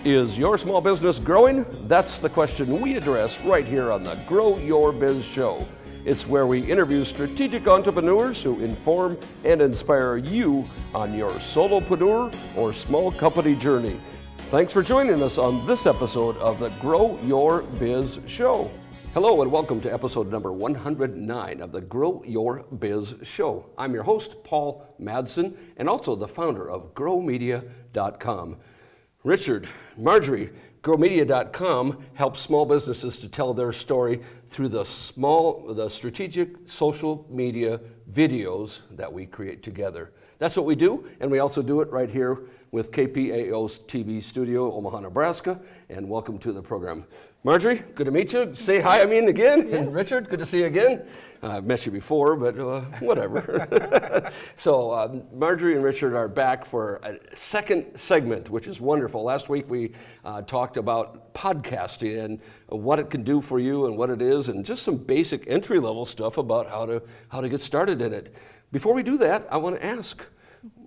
Is your small business growing? That's the question we address right here on the Grow Your Biz Show. It's where we interview strategic entrepreneurs who inform and inspire you on your solopreneur or small company journey. Thanks for joining us on this episode of the Grow Your Biz Show. Hello and welcome to episode number 109 of the Grow Your Biz Show. I'm your host, Paul Madsen, and also the founder of growmedia.com. Richard, Margorie, growmedia.com helps small businesses to tell their story through the strategic social media videos that we create together. That's what we do, and we also do it right here with KPAO's TV studio, Omaha, Nebraska, and welcome to the program. Margorie, good to meet you. Say hi, again. Yes. And Richard, good to see you again. I've met you before, but whatever. So Margorie and Richard are back for a second segment, which is wonderful. Last week we talked about podcasting and what it can do for you and what it is, and just some basic entry-level stuff about how to get started in it. Before we do that, I want to ask,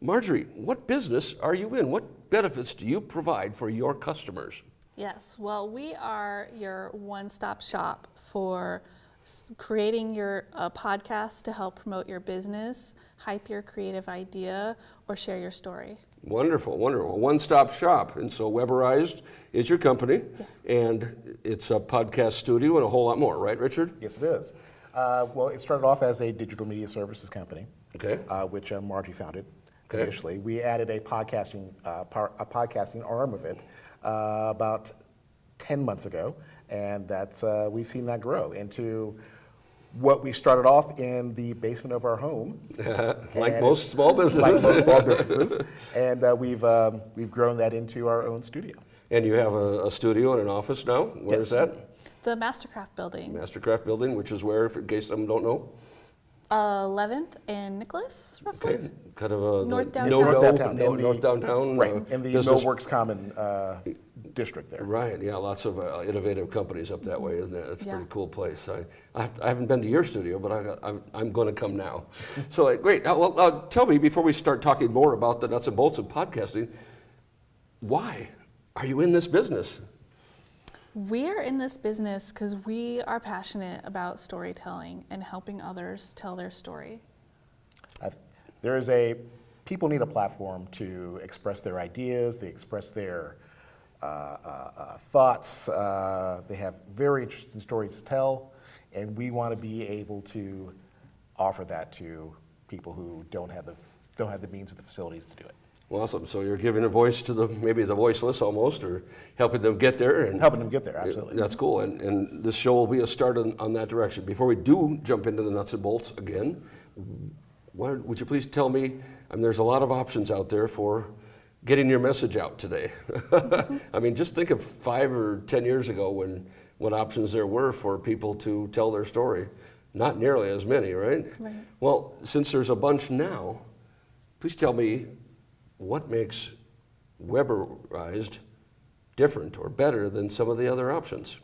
Margorie, what business are you in? What benefits do you provide for your customers? Yes, well, we are your one-stop shop for creating your podcast to help promote your business, hype your creative idea, or share your story. Wonderful, wonderful. One-stop shop. And so Webberized is your company, and it's a podcast studio and a whole lot more, right, Richard? Yes, it is. Well, it started off as a digital media services company, which Margorie founded initially. We added a podcasting arm of it about 10 months ago, and that's we've seen that grow into what we started off in the basement of our home. Like most small businesses. And we've grown that into our own studio. And you have a studio and an office now? Where is that? The Mastercraft building. Mastercraft building, which is where, in case some don't know? 11th and Nicholas, roughly. Okay, kind of a North downtown. North downtown. Right, in the Millworks Common district there. Right, yeah, lots of innovative companies up that way, isn't it? It's a pretty cool place. I haven't been to your studio, but I'm going to come now. So great. Well, tell me, before we start talking more about the nuts and bolts of podcasting, why are you in this business? We're in this business because we are passionate about storytelling and helping others tell their story. People need a platform to express their ideas, they express their thoughts, they have very interesting stories to tell, and we want to be able to offer that to people who don't have the means or the facilities to do it. Awesome. So you're giving a voice to maybe the voiceless almost, or helping them get there. Helping them get there, absolutely. That's cool. And this show will be a start on that direction. Before we do jump into the nuts and bolts again, would you please tell me, there's a lot of options out there for getting your message out today. Just think of 5 or 10 years ago what options there were for people to tell their story. Not nearly as many, right? Right. Well, since there's a bunch now, please tell me, what makes Webberized different or better than some of the other options?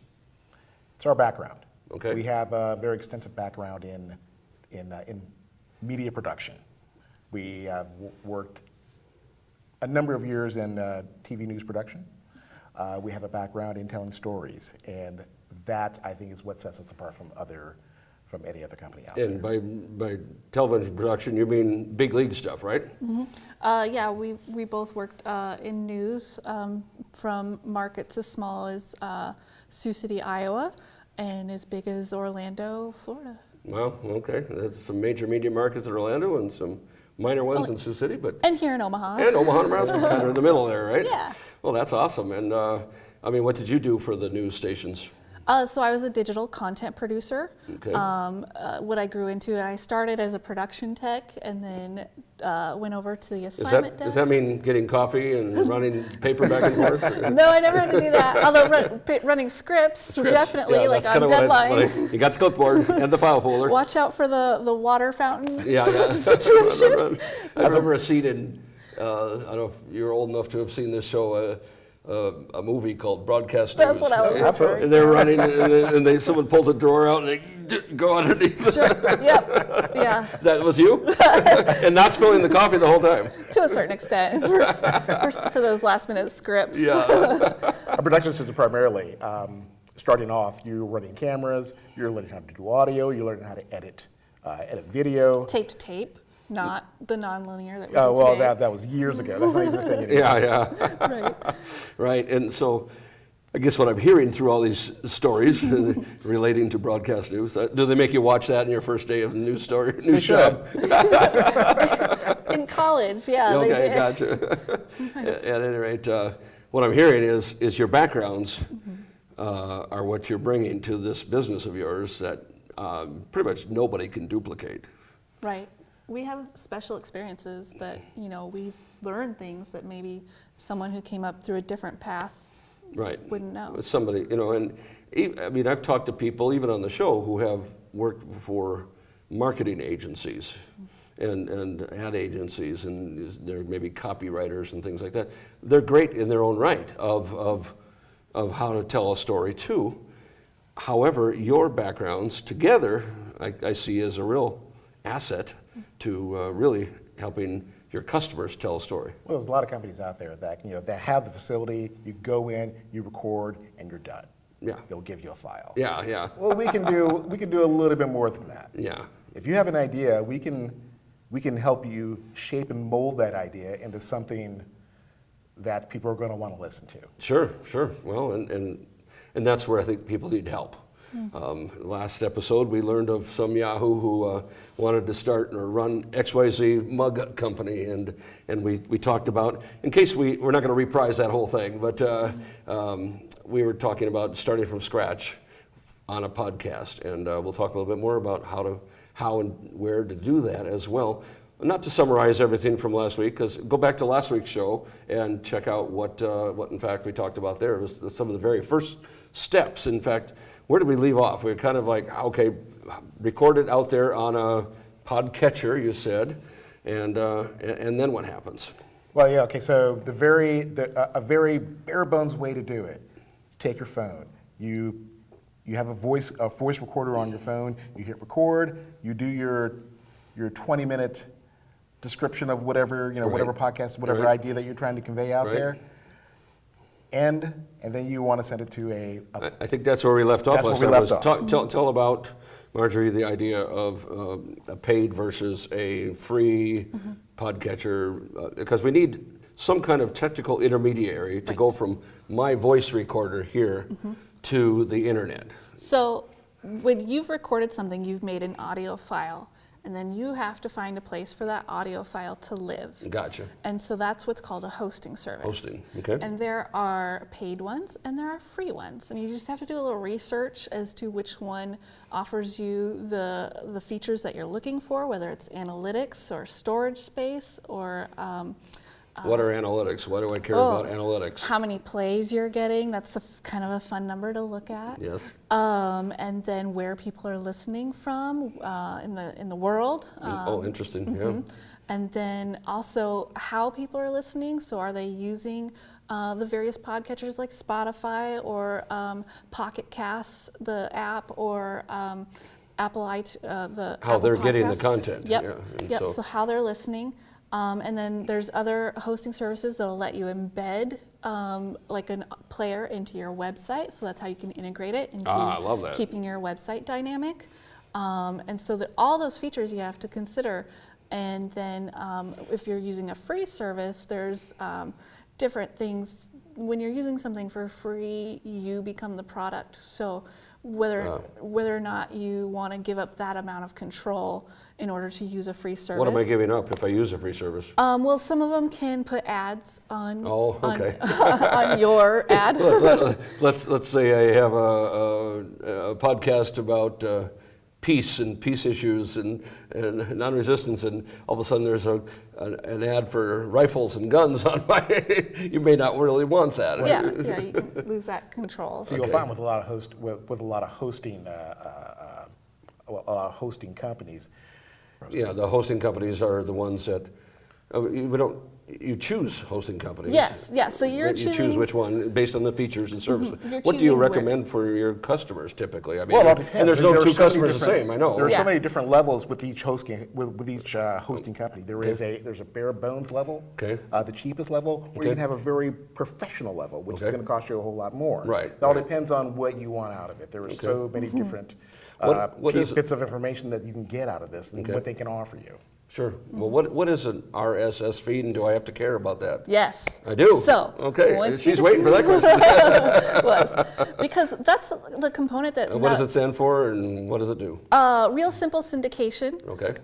It's our background. Okay. We have a very extensive background in media production. We have worked a number of years in TV news production. We have a background in telling stories, and that, I think, is what sets us apart from any other company out there. And by television production, you mean big league stuff, right? Mm-hmm. We both worked in news from markets as small as Sioux City, Iowa, and as big as Orlando, Florida. Well, okay. That's some major media markets in Orlando and some minor ones in Sioux City, and here in Omaha. And Omaha, Nebraska, kind of in the middle there, right? Yeah. Well, that's awesome. And what did you do for the news stations? So I was a digital content producer. Okay. What I grew into, I started as a production tech and then went over to the assignment desk. Does that mean getting coffee and running paper back and forth? No, I never had to do that. Although running scripts definitely, like on deadline. You got the clipboard and the file folder. Watch out for the water fountain situation. I remember a scene in, I don't know if you're old enough to have seen this show, a movie called Broadcast News. That's what I was referring. And they're running, and someone pulls a drawer out, and they go underneath. Sure. Yep. Yeah. That was you? And not spilling the coffee the whole time? To a certain extent, for those last minute scripts. Yeah. Our production system primarily, starting off, you're running cameras, you're learning how to do audio, you're learning how to edit video. Tape to tape, not the non-linear that we Oh, do well, today. that was years ago. That's not even a thing anymore. Yeah. Right. Right, and so I guess what I'm hearing through all these stories relating to broadcast news, do they make you watch that in your first day of the news job? In college, yeah. Okay, they did. gotcha. At any rate, what I'm hearing is your backgrounds are what you're bringing to this business of yours that pretty much nobody can duplicate. Right. We have special experiences that, we've learned things that maybe someone who came up through a different path wouldn't know. Somebody, and I mean, I've talked to people, even on the show, who have worked for marketing agencies and ad agencies, and they're maybe copywriters and things like that. They're great in their own right of how to tell a story too. However, your backgrounds together, I see as a real asset to really helping your customers tell a story. Well, there's a lot of companies out there that, that have the facility, you go in, you record, and you're done. Yeah. They'll give you a file. Yeah. Well, we can do a little bit more than that. Yeah. If you have an idea, we can help you shape and mold that idea into something that people are going to want to listen to. Sure. Well, and that's where I think people need help. Last episode, we learned of some Yahoo who wanted to start or run XYZ mug company, and we talked about, in case we're not going to reprise that whole thing, but we were talking about starting from scratch on a podcast, and we'll talk a little bit more about how and where to do that as well. Not to summarize everything from last week, because go back to last week's show and check out what in fact we talked about there. It was some of the very first steps. In fact, where did we leave off? We were kind of like, okay, record it out there on a PodCatcher, you said, and then what happens? Well, yeah, okay. So a very bare bones way to do it. Take your phone. You have a voice recorder on your phone. You hit record. You do your 20-minute description of whatever whatever podcast, whatever idea that you're trying to convey out there. And then you want to send it to a I think that's where we left off. That's where we left off. Tell about, Margorie, the idea of a paid versus a free PodCatcher, because we need some kind of technical intermediary to go from my voice recorder here to the internet. So when you've recorded something, you've made an audio file, and then you have to find a place for that audio file to live. Gotcha. And so that's what's called a hosting service. Hosting, okay. And there are paid ones and there are free ones. And you just have to do a little research as to which one offers you the features that you're looking for, whether it's analytics or storage space or what are analytics? Why do I care about analytics? How many plays you're getting. That's kind of a fun number to look at. Yes. And then where people are listening from in the world. Interesting. Yeah. And then also how people are listening. So are they using the various podcatchers like Spotify or Pocket Casts, the app, or Apple iTunes, the how Apple they're getting the Podcasts. content. Yep. Yeah. So how they're listening. And then there's other hosting services that'll let you embed like a player into your website. So that's how you can integrate it into I love that. keeping your website dynamic. And so all those features you have to consider. And then if you're using a free service, there's different things. When you're using something for free, you become the product. So whether or not you want to give up that amount of control in order to use a free service. What am I giving up if I use a free service? Well, some of them can put ads on, on your ad. Let's say I have a podcast about peace and peace issues and non-resistance, and all of a sudden there's an ad for rifles and guns on my. You may not really want that. Yeah, you can lose that control. So you'll find with a lot of hosting companies. Yeah, the hosting companies are the ones that You choose hosting companies. Yes, yeah. So you choose which one based on the features and services. You're What do you choosing recommend for your customers typically? I mean, Well, it all depends. and there's no two customers the same. I know. There are so many different levels with each hosting company. There's a bare bones level, the cheapest level, or you can have a very professional level, which is going to cost you a whole lot more. Right. It all depends on what you want out of it. There are so many different bits of information that you can get out of this and what they can offer you. Sure. Well, what is an RSS feed, and do I have to care about that? Yes. I do. So, okay, she's waiting for that question. Because that's the component that. What does it stand for, and what does it do? Real simple syndication.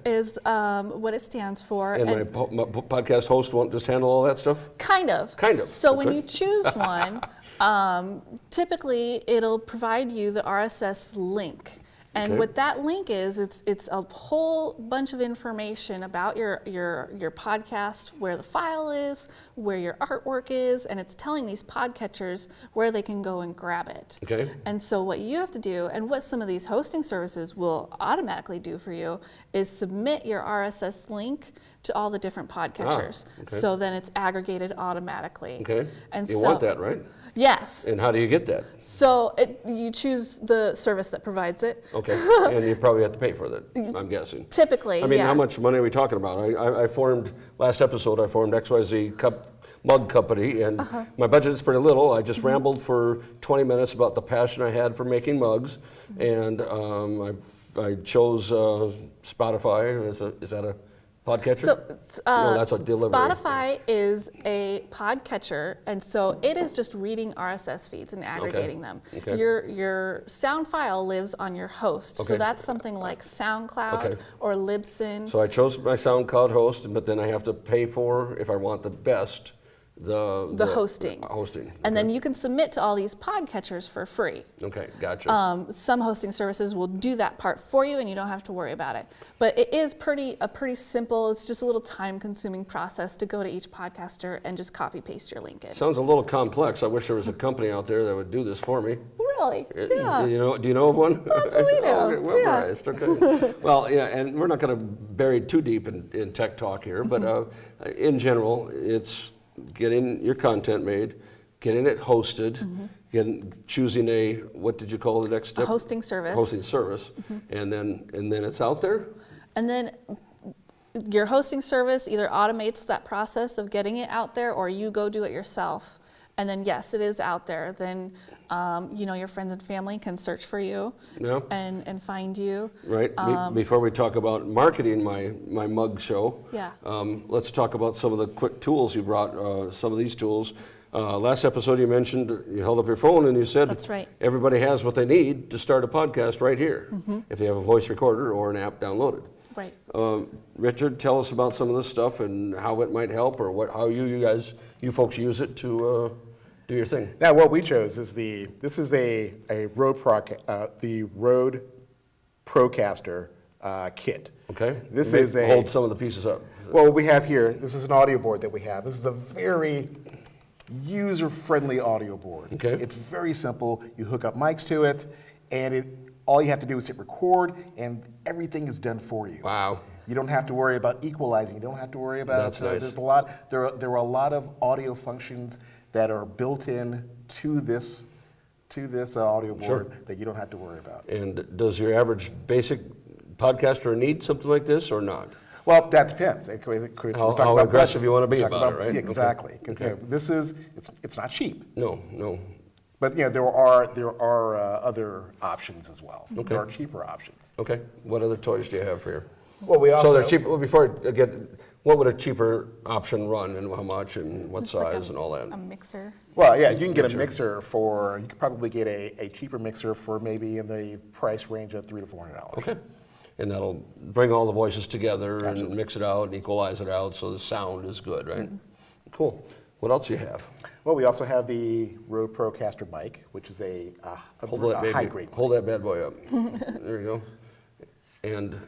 Is what it stands for. And my podcast host won't just handle all that stuff? Kind of. So when you choose one, typically it'll provide you the RSS link. And what that link is, it's a whole bunch of information about your podcast, where the file is, where your artwork is, and it's telling these podcatchers where they can go and grab it. And so what you have to do, and what some of these hosting services will automatically do for you, is submit your RSS link to all the different podcatchers. So then it's aggregated automatically. And you want that, right? Yes. And how do you get that? So you choose the service that provides it. And you probably have to pay for that, I'm guessing. Typically, I mean, how much money are we talking about? Last episode, I formed XYZ Mug Company, and my budget is pretty little. I just rambled for 20 minutes about the passion I had for making mugs, and I chose Spotify. Is that a podcatcher? So, no, that's a delivery. Spotify is a podcatcher, and so it is just reading RSS feeds and aggregating them. Your sound file lives on your host, so that's something like SoundCloud or Libsyn. So I chose my SoundCloud host, but then I have to pay for, if I want the best, the hosting. And then you can submit to all these podcatchers for free. Gotcha. Some hosting services will do that part for you, and you don't have to worry about it. But it is a pretty simple, it's just a little time-consuming process to go to each podcaster and just copy-paste your link in. Sounds a little complex. I wish there was a company out there that would do this for me. Really? Yeah. Do you know of one? That's what we do. Webberized, Well, yeah, and we're not going to bury too deep in tech talk here, but in general, it's getting your content made, getting it hosted, choosing what did you call the next step? A hosting service. Hosting service, and then it's out there? And then your hosting service either automates that process of getting it out there, or you go do it yourself. And then yes, it is out there. Then your friends and family can search for you and find you. Right. Before we talk about marketing my mug show, let's talk about some of the quick tools you brought. Some of these tools. Last episode you mentioned, you held up your phone and you said, that's right, everybody has what they need to start a podcast right here, if they have a voice recorder or an app downloaded. Right. Richard, tell us about some of this stuff and how it might help, or how you folks use it to do your thing. Now, what we chose is the Rode Procaster kit. This is hold some of the pieces up. Well, what we have here, this is an audio board that we have. This is a very user-friendly audio board. It's very simple. You hook up mics to it, and all you have to do is hit record, and everything is done for you. Wow. You don't have to worry about equalizing. You don't have to worry about. That's nice. There are a lot of audio functions that are built in to this audio board that you don't have to worry about. And does your average basic podcaster need something like this or not? Well, that depends. How aggressive you want to be about it, right? Exactly. This is it's not cheap. No. But there are other options as well. There are cheaper options. What other toys do you have for you? Well, we also. So they're cheap. Well, before I get, what would a cheaper option run, and how much, and what size, and all that? A mixer. Well, yeah, you can get a mixer you could probably get a cheaper mixer for maybe in the price range of $300 to $400. And that'll bring all the voices together and mix it out and equalize it out so the sound is good, right? Cool. What else do you have? Well, we also have the Rode Procaster mic, which is a high-grade mic. Hold that bad boy up. There you go. And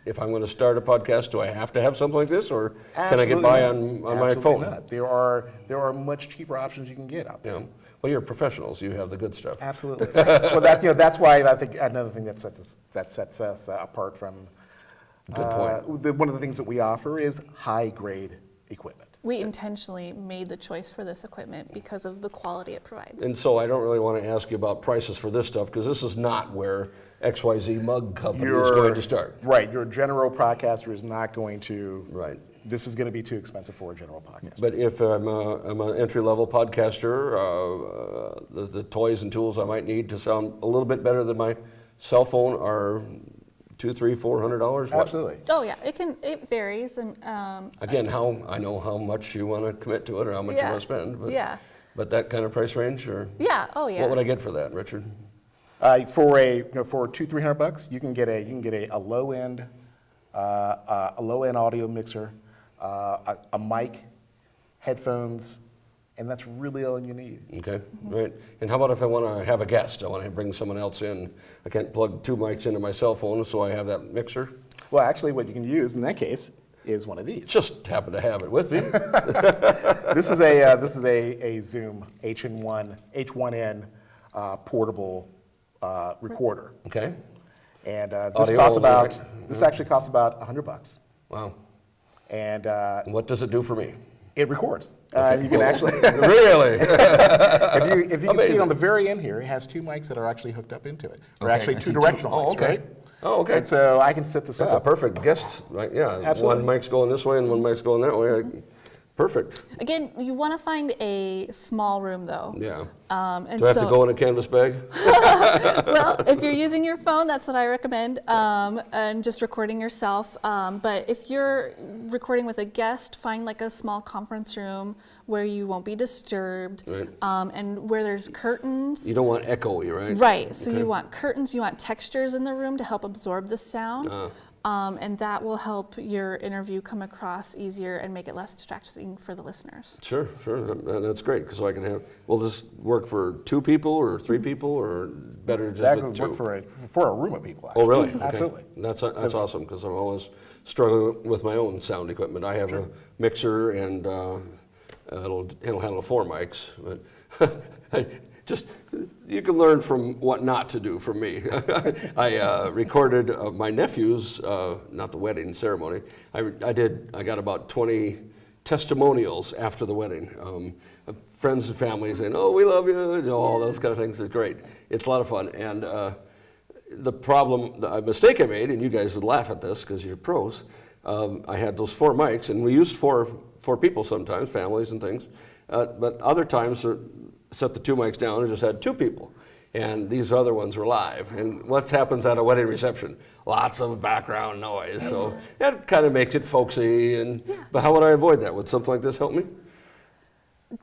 if I'm going to start a podcast, do I have to have something like this, or can I get by on my phone? Not. There are much cheaper options you can get out there. Well, you're professionals. You have the good stuff. Absolutely. Well, that's why I think another thing that sets us apart from Good point. One of the things that we offer is high-grade equipment. We intentionally made the choice for this equipment because of the quality it provides. And so I don't really want to ask you about prices for this stuff because this is not where XYZ mug company is going to start. Right. Your general podcaster is not going to. Right. This is going to be too expensive for a general podcaster. But if I'm an entry-level podcaster, the toys and tools I might need to sound a little bit better than my cell phone are $200, $300, $400. Absolutely. Oh yeah, it varies. And again, I know how much you want to commit to it or how much you want to spend. But, but that kind of price range, or oh yeah. What would I get for that, Richard? For $200-$300, you can get a low end audio mixer, a mic, headphones, and that's really all you need. Okay, right. And how about if I want to have a guest? I want to bring someone else in. I can't plug 2 mics into my cell phone, so I have that mixer. Well, actually, what you can use in that case is one of these. Just happen to have it with me. This is a Zoom H1N portable recorder. Okay. And this actually costs about $100. Wow. And what does it do for me? It records. You can actually really. if you can see on the very end here, it has 2 mics that are actually hooked up into it. They're actually 2-directional mics, right? Oh, okay. And so I can set this up. That's a perfect guest, right? Yeah. Absolutely. One mic's going this way and one mic's going that way. Perfect. Again, you want to find a small room though. Yeah. And do I have to go in a canvas bag? Well, if you're using your phone, that's what I recommend, and just recording yourself. But if you're recording with a guest, find like a small conference room where you won't be disturbed, right. And where there's curtains. You don't want echoey, right? Right. So you want curtains, you want textures in the room to help absorb the sound. And that will help your interview come across easier and make it less distracting for the listeners. Sure. That's great, because I can have. Will this work for 2 people or 3 people, or better just that with 2? That would work for a room of people. Actually. Oh, really? Okay. Absolutely. That's awesome, because I'm always struggling with my own sound equipment. I have a mixer, and it'll handle 4 mics, but you can learn from what not to do from me. I recorded my nephew's, not the wedding ceremony. I got about 20 testimonials after the wedding. Friends and family saying, "Oh, we love you," all those kind of things. It's great. It's a lot of fun. And the mistake I made, and you guys would laugh at this because you're pros, I had those 4 mics, and we used four people sometimes, families and things. But other times, set the 2 mics down and just had 2 people. And these other ones were live. And what happens at a wedding reception? Lots of background noise. So that kind of makes it folksy. But how would I avoid that? Would something like this help me?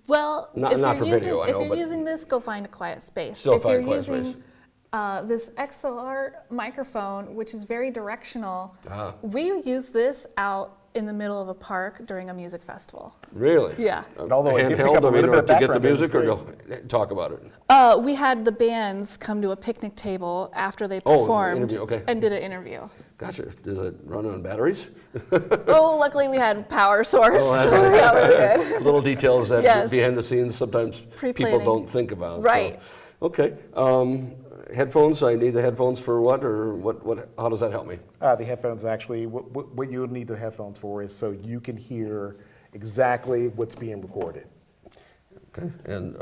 Well, not for video, I know. If you're using this, go find a quiet space. Still if find you're a quiet using space. This XLR microphone, which is very directional, we use this out in the middle of a park during a music festival. Really? Yeah. Although it did pick handheld, up a little bit of to get the background music, or noise. go talk about it? We had the bands come to a picnic table after they performed and did an interview. Gotcha. Does it run on batteries? Oh, luckily we had power source. So yeah, we're good. Little details that behind the scenes sometimes people don't think about. Right. So. Okay. Headphones, I need the headphones for what, or what? How does that help me? The headphones actually, what you need the headphones for is so you can hear exactly what's being recorded. Okay, and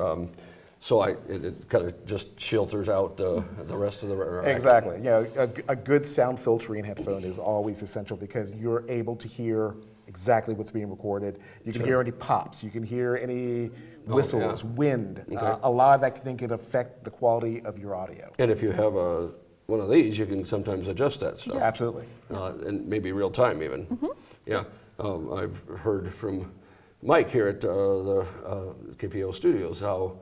so it kind of just filters out the rest of the. Exactly. You know, a good sound filtering headphone is always essential because you're able to hear exactly what's being recorded. You can hear any pops. You can hear any whistles, wind. A lot of that thing can affect the quality of your audio. And if you have one of these, you can sometimes adjust that stuff. Yeah, absolutely. And maybe real time even. Yeah. I've heard from Mike here at the KPO Studios how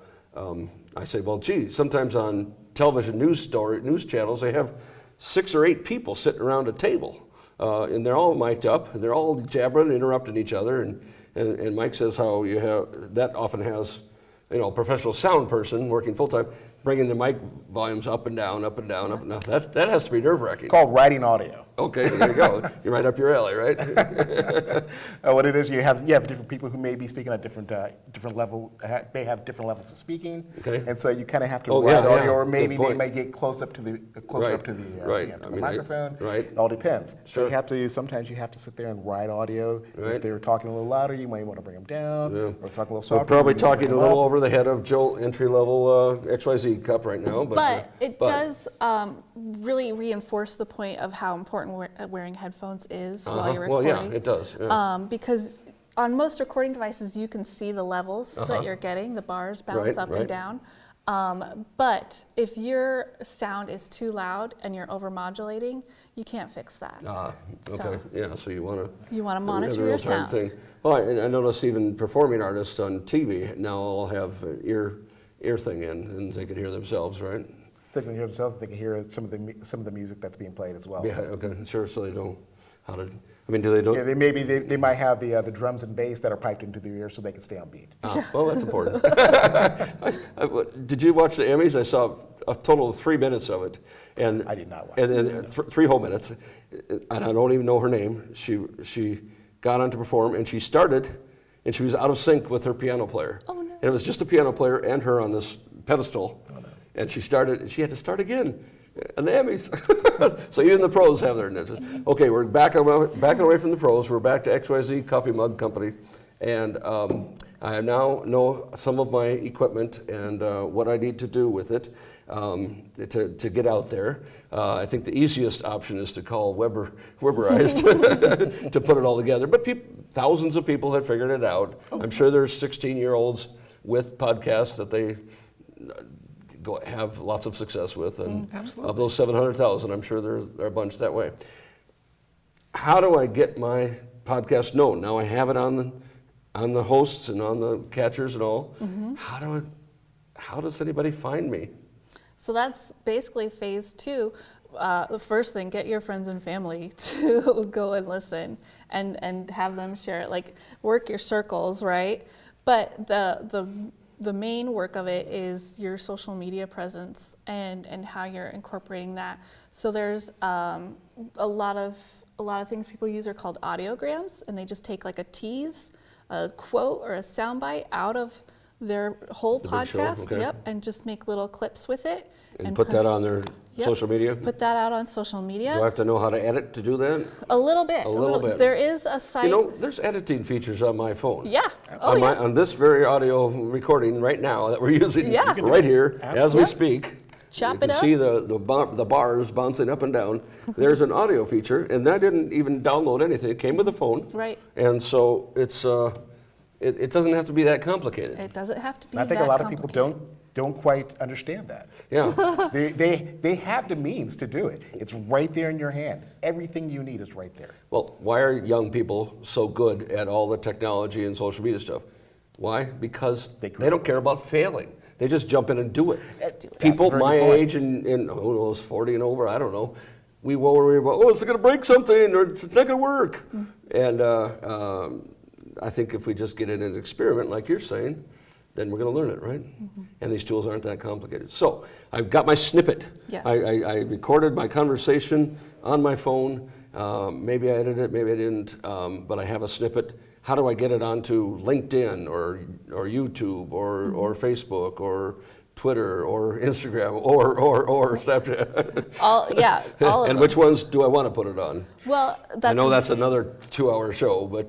I say, well, gee, sometimes on television news channels, they have 6 or 8 people sitting around a table. And they're all mic'd up, and they're all jabbering, interrupting each other, and Mike says how that often has, a professional sound person working full time, bringing the mic volumes up and down, up and down, up and down. That has to be nerve-wracking. It's called writing audio. Okay, there you go. You're right up your alley, right? What it is, you have different people who may be speaking at different level, may have different levels of speaking, okay. and so you kind of have to write audio, or maybe they might get close up to the microphone. Right. It all depends. Sure. So sometimes you have to sit there and write audio. Right. If they're talking a little louder, you might want to bring them down, or talk a little softer. We're probably talking a little over the head of Joe entry-level XYZ Cup right now, but it does really reinforce the point of how important wearing headphones is while you're recording. Well, yeah, it does. Yeah. Because on most recording devices, you can see the levels that you're getting, the bars bounce up and down. But if your sound is too loud and you're overmodulating, you can't fix that. Okay. Yeah. So you want to monitor your sound. Thing. Well, I notice even performing artists on TV now all have ear thing in, and they can hear themselves, right? So they can hear themselves. They can hear some of the music that's being played as well. Yeah. Okay. Sure. So they know how to. I mean, do they know? Yeah, they might have the drums and bass that are piped into their ears so they can stay on beat. Well, that's important. Did you watch the Emmys? I saw a total of 3 minutes of it, and I did not watch. And 3 whole minutes, and I don't even know her name. She got on to perform, and she started, and she was out of sync with her piano player. Oh no! And it was just a piano player and her on this pedestal. Oh, no. And she had to start again. And the Emmys. So even the pros have their niches. Okay, we're backing away from the pros. We're back to XYZ Coffee Mug Company. And I now know some of my equipment and what I need to do with it to get out there. I think the easiest option is to call Webberized to put it all together. But thousands of people have figured it out. I'm sure there's 16-year-olds with podcasts that they have lots of success with, and of those 700,000, I'm sure there are a bunch that way. How do I get my podcast known? Now I have it on the hosts and on the catchers and all. How does anybody find me? So that's basically phase 2. The first thing, get your friends and family to go and listen and have them share it. Like, work your circles, right? But the main work of it is your social media presence and how you're incorporating that. So there's a lot of things people use are called audiograms, and they just take like a tease, a quote, or a soundbite out of their whole podcast, and just make little clips with it. And put that on their social media? Put that out on social media. Do I have to know how to edit to do that? A little bit. A little bit. There is a site. You know, there's editing features on my phone. Yeah. On this very audio recording right now that we're using right here as we speak. Chop it up. You can see the bars bouncing up and down. There's an audio feature, and that didn't even download anything. It came with the phone. Right. And so it's it doesn't have to be that complicated. It doesn't have to be. I think a lot of people don't quite understand that. Yeah. They have the means to do it. It's right there in your hand. Everything you need is right there. Well, why are young people so good at all the technology and social media stuff? Why? Because they don't care about failing. They just jump in and do it. People my age and who knows, 40 and over, I don't know, we worry about, it's going to break something or it's not going to work. And I think if we just get in and experiment like you're saying, then we're going to learn it, right? And these tools aren't that complicated. So I've got my snippet. Yes. I recorded my conversation on my phone. Maybe I edited it, maybe I didn't, but I have a snippet. How do I get it onto LinkedIn or YouTube or Facebook or Twitter or Instagram or Snapchat? All of and which ones do I want to put it on? Well, I know that's another 2-hour show, but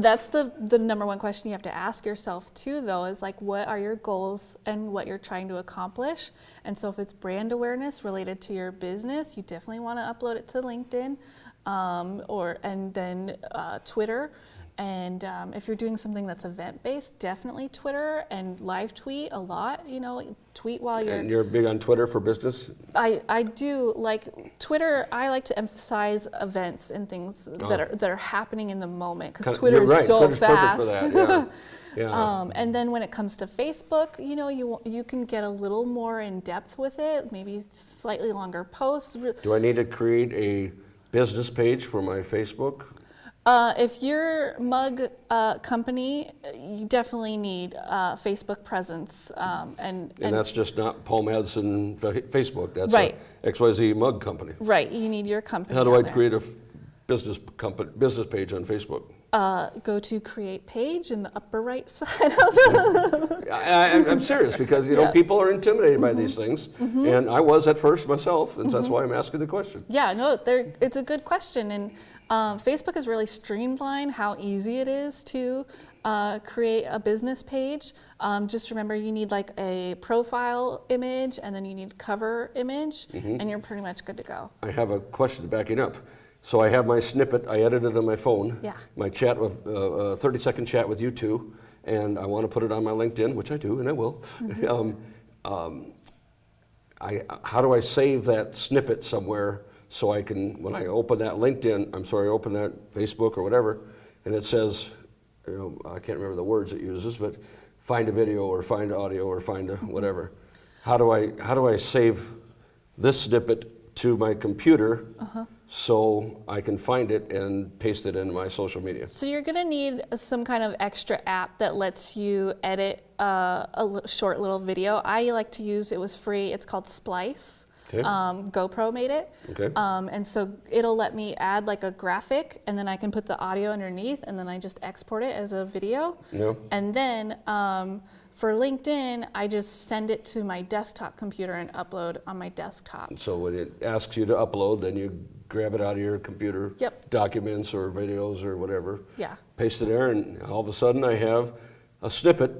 that's the number one question you have to ask yourself too, though, is like, what are your goals and what you're trying to accomplish? And so if it's brand awareness related to your business, you definitely want to upload it to LinkedIn and then Twitter. And if you're doing something that's event-based, definitely Twitter and live tweet a lot. You know, tweet while you're... And you're big on Twitter for business? I do. Like Twitter, I like to emphasize events and things that are happening in the moment, because Twitter is so Twitter's fast. Perfect for that, yeah. And then when it comes to Facebook, you know, you can get a little more in depth with it, maybe slightly longer posts. Do I need to create a business page for my Facebook? If you're a mug company, you definitely need Facebook presence. And that's just not Palm Ads and Facebook. That's right. a XYZ mug company. Right. You need your company. How do I create a business page on Facebook? Go to create page in the upper right side of the I'm serious because you know people are intimidated by these things, and I was at first myself, and that's why I'm asking the question. Yeah, no, it's a good question, and Facebook has really streamlined how easy it is to create a business page. Just remember, you need like a profile image, and then you need cover image, and you're pretty much good to go. I have a question backing up. So I have my snippet, I edited on my phone, my chat with 30-second chat with you two, and I want to put it on my LinkedIn, which I do, and I will. How do I save that snippet somewhere so I can, when I open that open that Facebook or whatever, and it says, you know, I can't remember the words it uses, but find a video or find audio or find a whatever. How do I save this snippet to my computer so I can find it and paste it in my social media? So you're going to need some kind of extra app that lets you edit a short little video. I like to use, it was free, it's called Splice. Okay. GoPro made it. Okay. And so it'll let me add like a graphic, and then I can put the audio underneath, and then I just export it as a video. Yep. And then for LinkedIn, I just send it to my desktop computer and upload on my desktop. So when it asks you to upload, then you grab it out of your computer, documents or videos or whatever, paste it there, and all of a sudden I have a snippet,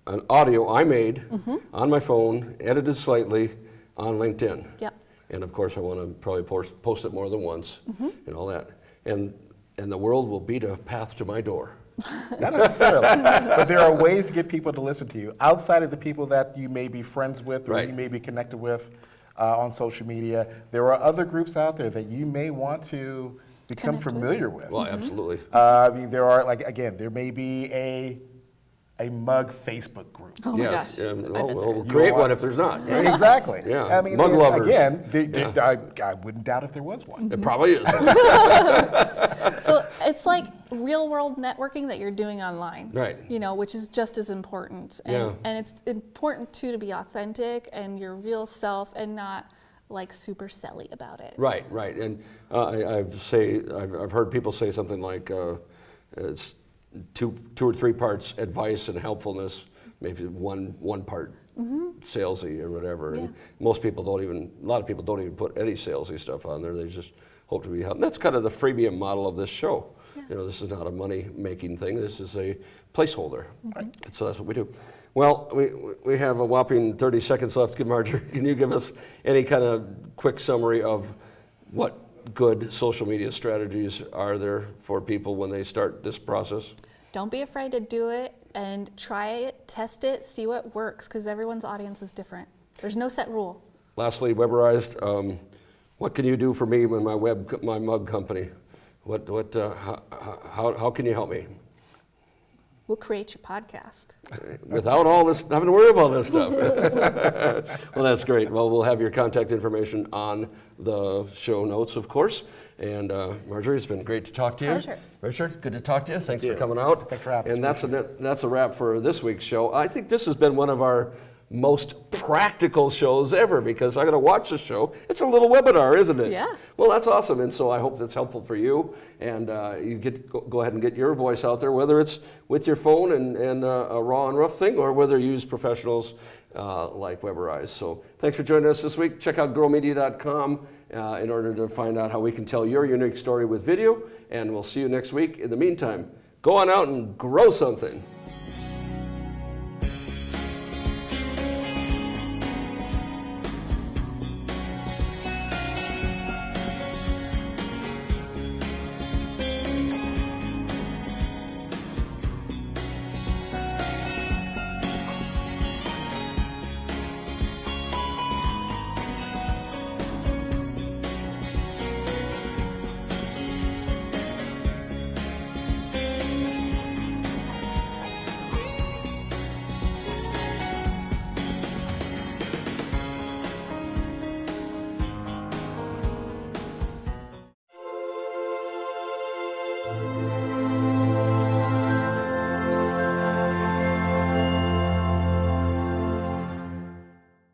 an audio I made on my phone, edited slightly, on LinkedIn. Yep. And of course I want to probably post it more than once and all that. And the world will beat a path to my door. Not necessarily, but there are ways to get people to listen to you outside of the people that you may be friends with or you may be connected with on social media. There are other groups out there that you may want to become familiar with. Well, absolutely. I mean, there are, like, again, there may be a mug Facebook group. Oh my gosh. We'll create one if there's not. Right? Exactly. Yeah. I mean, mug lovers. Again, I wouldn't doubt if there was one. It probably is. So it's like real world networking that you're doing online. Right. You know, which is just as important. And, and it's important too to be authentic and your real self and not like super selly about it. Right, right. And I've heard people say something like it's two or three parts advice and helpfulness, maybe one part salesy or whatever. And most people a lot of people don't even put any salesy stuff on there. They just hope to be helped. That's kind of the freemium model of this show. You know, this is not a money-making thing. This is a placeholder. Right. So that's what we do. Well, we have a whopping 30 seconds left. Marjorie, can you give us any kind of quick summary of what good social media strategies are there for people when they start this process? Don't be afraid to do it and try it, test it, see what works, because everyone's audience is different. There's no set rule. Lastly, Webberized, what can you do for me with my mug company? How can you help me? We'll create your podcast. Without all this, having to worry about this stuff. Well, that's great. Well, we'll have your contact information on the show notes, of course. And Marjorie, it's been great to talk to you. Pleasure. Richard, good to talk to you. Thanks for coming out. Thanks for having us. And that's a wrap for this week's show. I think this has been one of our most practical shows ever, because I'm going to watch the show. It's a little webinar, isn't it? Yeah. Well, that's awesome, and so I hope that's helpful for you. And you go ahead and get your voice out there, whether it's with your phone and a raw and rough thing, or whether you use professionals like Webberized. So thanks for joining us this week. Check out growmedia.com in order to find out how we can tell your unique story with video. And we'll see you next week. In the meantime, go on out and grow something.